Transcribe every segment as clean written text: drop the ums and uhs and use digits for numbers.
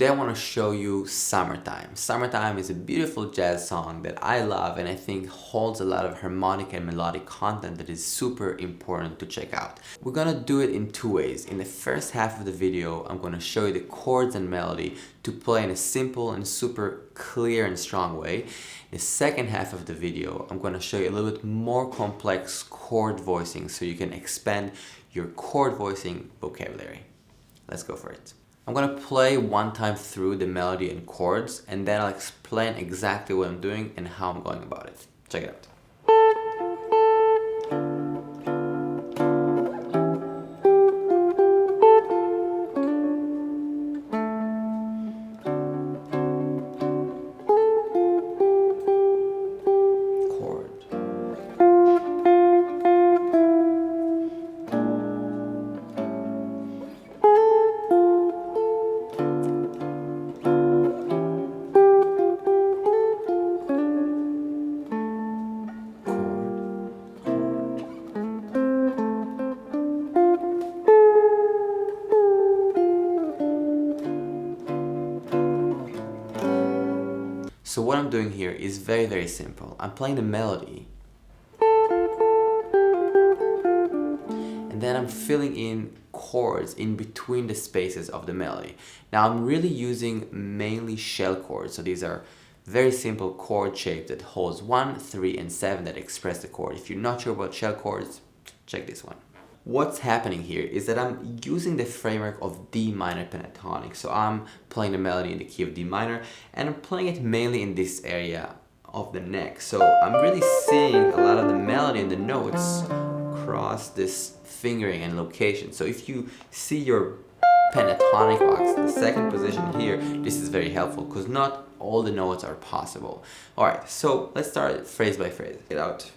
Today I want to show you Summertime. Summertime is a beautiful jazz song that I love and I think holds a lot of harmonic and melodic content that is super important to check out. We're gonna do it in two ways. In the first half of the video, I'm gonna show you the chords and melody to play in a simple and super clear and strong way. In the second half of the video, I'm gonna show you a little bit more complex chord voicing so you can expand your chord voicing vocabulary. Let's go for it. I'm gonna play one time through the melody and chords, and then I'll explain exactly what I'm doing and how I'm going about it. Check it out. So what I'm doing here is very simple. I'm playing the melody and then I'm filling in chords in between the spaces of the melody. Now I'm really using mainly shell chords, so these are very simple chord shape that holds 1, 3 and 7 that express the chord. If you're not sure about shell chords, check this one. What's happening here is that I'm using the framework of D minor pentatonic. So I'm playing the melody in the key of D minor and I'm playing it mainly in this area of the neck. So I'm really seeing a lot of the melody and the notes across this fingering and location. So if you see your pentatonic box, the second position here, this is very helpful because not all the notes are possible. Alright, so let's start phrase by phrase. Get out.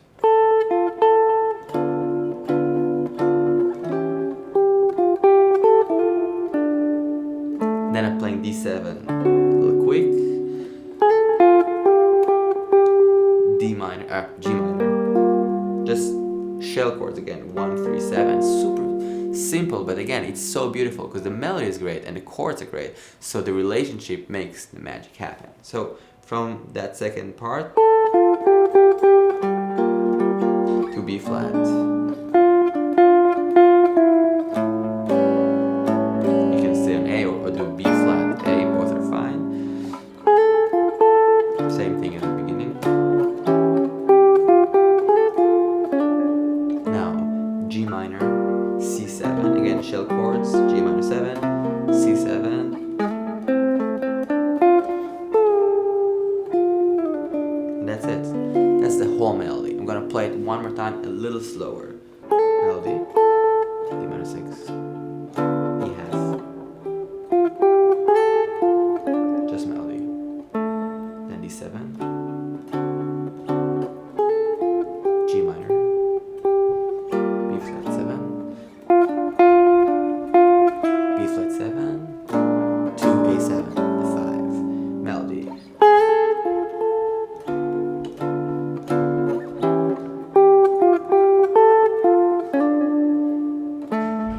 Then I'm playing D7, a little quick, G minor, just shell chords again, 1, 3, 7, super simple, but again, it's so beautiful because the melody is great and the chords are great, so the relationship makes the magic happen. So from that second part to B flat. Same thing at the beginning. Now, G minor, C7. Again, shell chords, G minor 7, C7. And that's it. That's the whole melody. I'm gonna play it one more time, a little slower. Melody, D minor 6. D7, G minor, B flat 7, B flat 7, to A7, the 5, melody.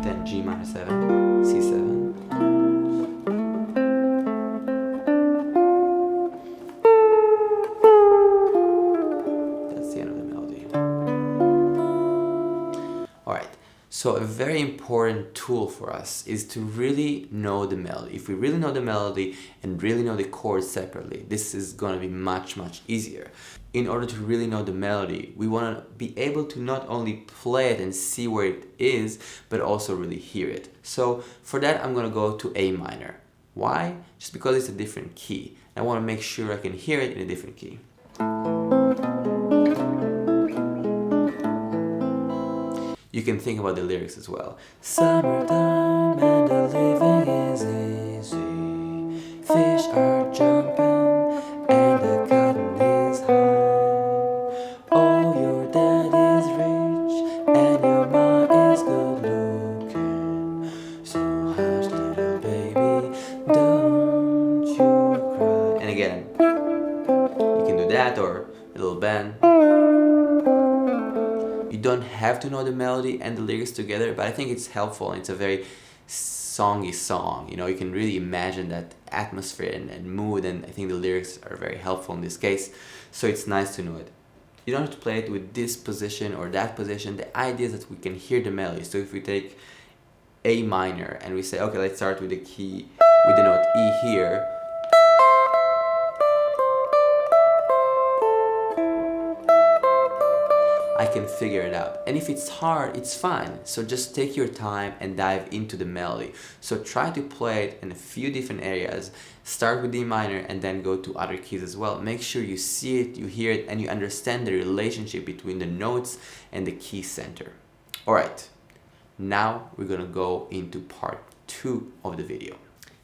Then G minor 7, C7. So a very important tool for us is to really know the melody. If we really know the melody and really know the chords separately, this is going to be much easier. In order to really know the melody, we want to be able to not only play it and see where it is, but also really hear it. So for that, I'm going to go to A minor. Why? Just because it's a different key. I want to make sure I can hear it in a different key. You can think about the lyrics as well. Summertime and the living is easy. Fish are jumping and the cotton is high. Oh, your dad is rich and your mom is good looking. So hush, little baby, don't you cry. And again, you can do that or a little bend. You don't have to know the melody and the lyrics together, but I think it's helpful and it's a very songy song. You know, you can really imagine that atmosphere and mood, and I think the lyrics are very helpful in this case, so it's nice to know it. You don't have to play it with this position or that position. The idea is that we can hear the melody. So if we take A minor and we say, okay, let's start with the key, with the note E here, I can figure it out. And if it's hard, it's fine. So just take your time and dive into the melody. So try to play it in a few different areas. Start with D minor and then go to other keys as well. Make sure you see it, you hear it, and you understand the relationship between the notes and the key center. All right, now we're gonna go into part 2 of the video.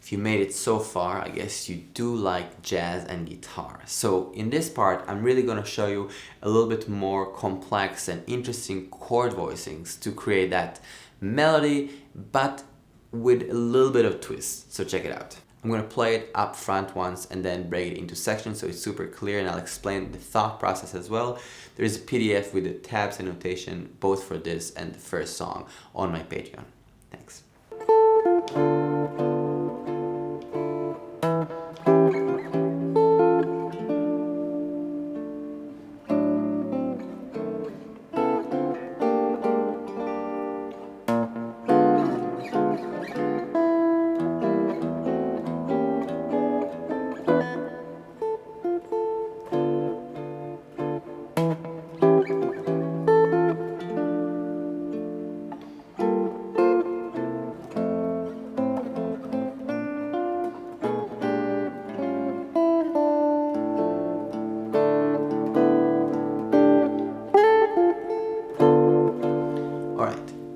If you made it so far, I guess you do like jazz and guitar. So in this part, I'm really gonna show you a little bit more complex and interesting chord voicings to create that melody, but with a little bit of twist. So check it out. I'm gonna play it up front once and then break it into sections so it's super clear, and I'll explain the thought process as well. There is a PDF with the tabs and notation both for this and the first song on my Patreon. Thanks.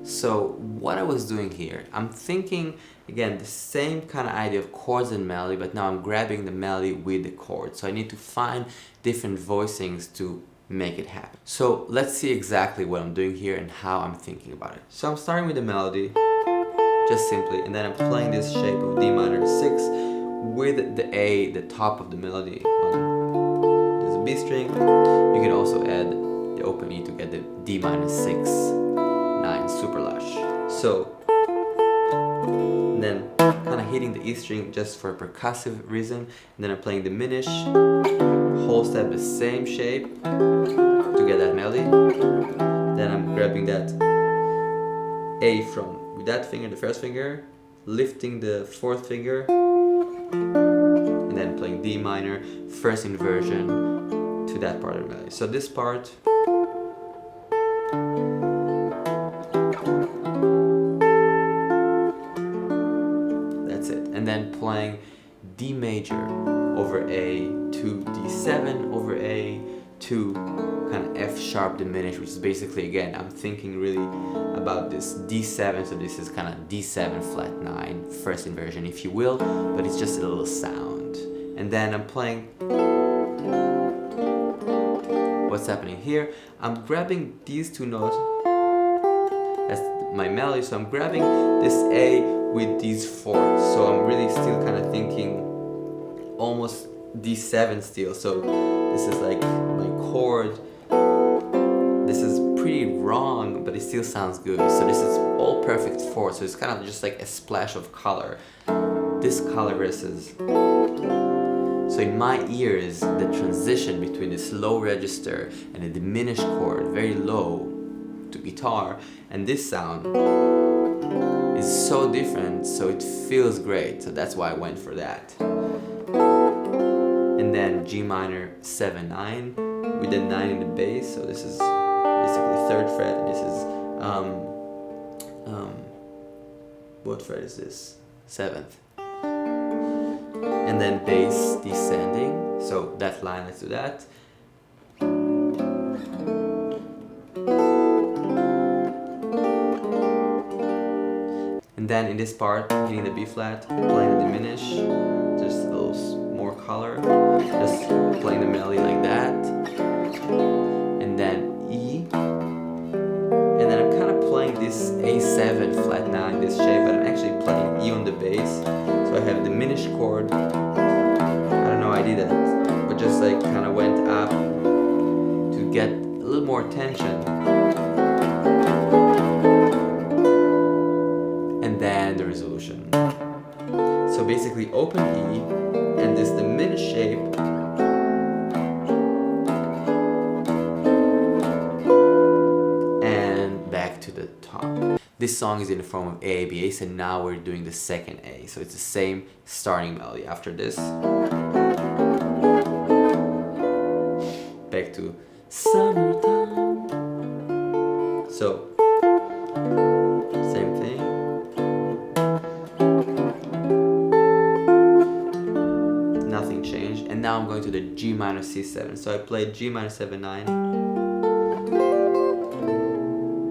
So what I was doing here, I'm thinking, again, the same kind of idea of chords and melody, but now I'm grabbing the melody with the chords. So I need to find different voicings to make it happen. So let's see exactly what I'm doing here and how I'm thinking about it. So I'm starting with the melody, just simply, and then I'm playing this shape of D minor 6 with the A, the top of the melody on this B string. You can also add the open E to get the D minor 6, 9 super lush. So then kind of hitting the E string just for a percussive reason, and then I'm playing diminish, whole step the same shape to get that melody. Then I'm grabbing that A from with that finger, the first finger, lifting the fourth finger, and then playing D minor, first inversion to that part of the melody. So this part, that's it. And then playing D major over A to D7 over A to kind of F sharp diminished, which is basically, again, I'm thinking really about this D7, so this is kind of D7 flat 9, first inversion if you will, but it's just a little sound. And then I'm playing, what's happening here, I'm grabbing these two notes as my melody, so I'm grabbing this A with these fourths, so I'm really still kind of thinking almost D7 still, so this is like my chord. This is pretty wrong, but it still sounds good. So this is all perfect fourths, so it's kind of just like a splash of color. This color versus, so in my ears, the transition between this low register and a diminished chord, very low to guitar, and this sound is so different, so it feels great. So that's why I went for that. And then G minor 7, 9 with the 9 in the bass. So this is basically 3rd fret, and this is what fret is this? 7th. And then bass descending. So that line, let's do that. And then in this part, hitting the B flat, playing the diminish, just a little more color, just playing the melody like that, and then E, and then I'm kind of playing this A7 flat 9, this shape, but I'm actually playing E on the bass, so I have a diminished chord. I don't know how I did that, but just like kind of went up to get a little more tension. And then there's resolution. So basically open E and this diminished shape and back to the top. This song is in the form of A, B, A, so now we're doing the second A. So it's the same starting melody. After this, back to summertime. So, same thing. Nothing changed. And now I'm going to the G minor C7. So I played G minor 7, 9.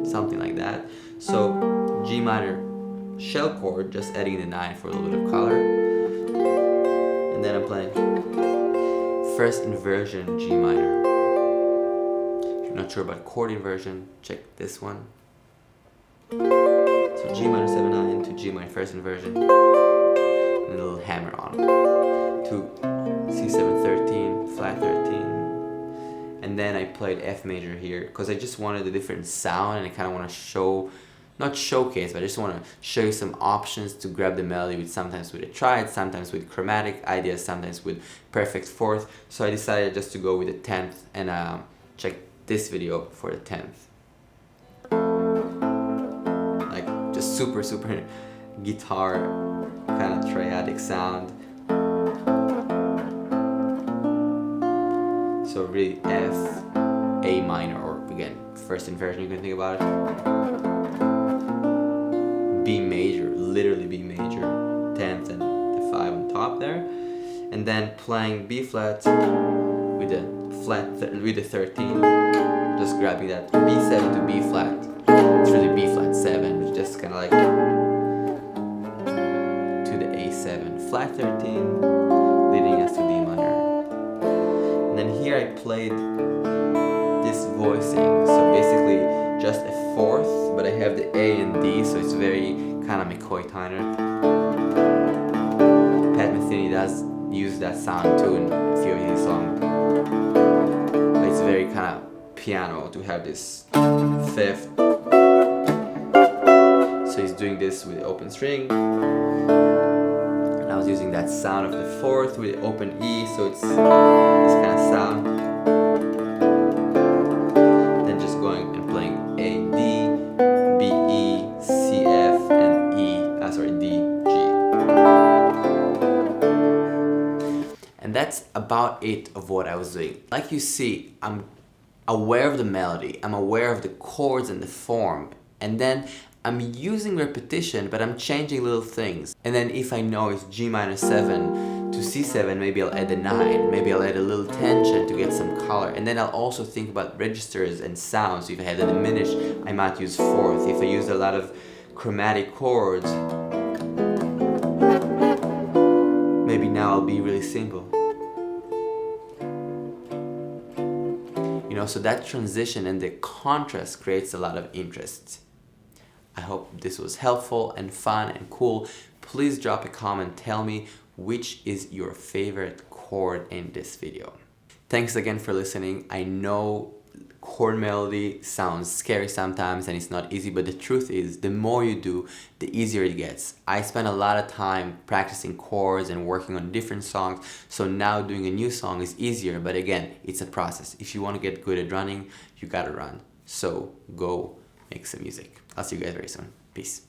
Something like that. So G minor shell chord, just adding the 9 for a little bit of color. And then I'm playing first inversion G minor. If you're not sure about chord inversion, check this one. So G minor 7, 9 to G minor first inversion. And a little hammer on to C7, 13, flat 13. And then I played F major here because I just wanted a different sound and I kind of want to show, not showcase, but I just want to show you some options to grab the melody with, sometimes with a triad, sometimes with chromatic ideas, sometimes with perfect fourth. So I decided just to go with the 10th and check this video for the 10th. Like just super guitar kind of triadic sound. So really F, A minor, or again, first inversion you can think about it. B major, literally B major, 10th and the 5 on top there. And then playing B flat with the with the 13, just grabbing that B7 to B flat. It's really B flat 7, which just kind of like to the A7, flat 13, leading us to D minor. And then here I played this voicing, so basically just a fourth, but I have the A and D, so it's very kind of McCoy Tyner. Pat Metheny does use that sound too in a few of his songs, but it's very kind of piano to have this fifth. So he's doing this with the open string. I was using that sound of the fourth with the open E, so it's this kind of sound. Then just going and playing A, D, B, E, C, F, and D, G. And that's about it of what I was doing. Like you see, I'm aware of the melody, I'm aware of the chords and the form, and then I'm using repetition, but I'm changing little things. And then if I know it's G minor 7 to C7, maybe I'll add a 9, maybe I'll add a little tension to get some color. And then I'll also think about registers and sounds. So if I had a diminished, I might use fourth. If I used a lot of chromatic chords, maybe now I'll be really simple. You know, so that transition and the contrast creates a lot of interest. I hope this was helpful and fun and cool. Please drop a comment, tell me which is your favorite chord in this video. Thanks again for listening. I know chord melody sounds scary sometimes and it's not easy, but the truth is the more you do, the easier it gets. I spent a lot of time practicing chords and working on different songs, so now doing a new song is easier, but again, it's a process. If you want to get good at running, you gotta run. So go make some music. I'll see you guys very soon. Peace.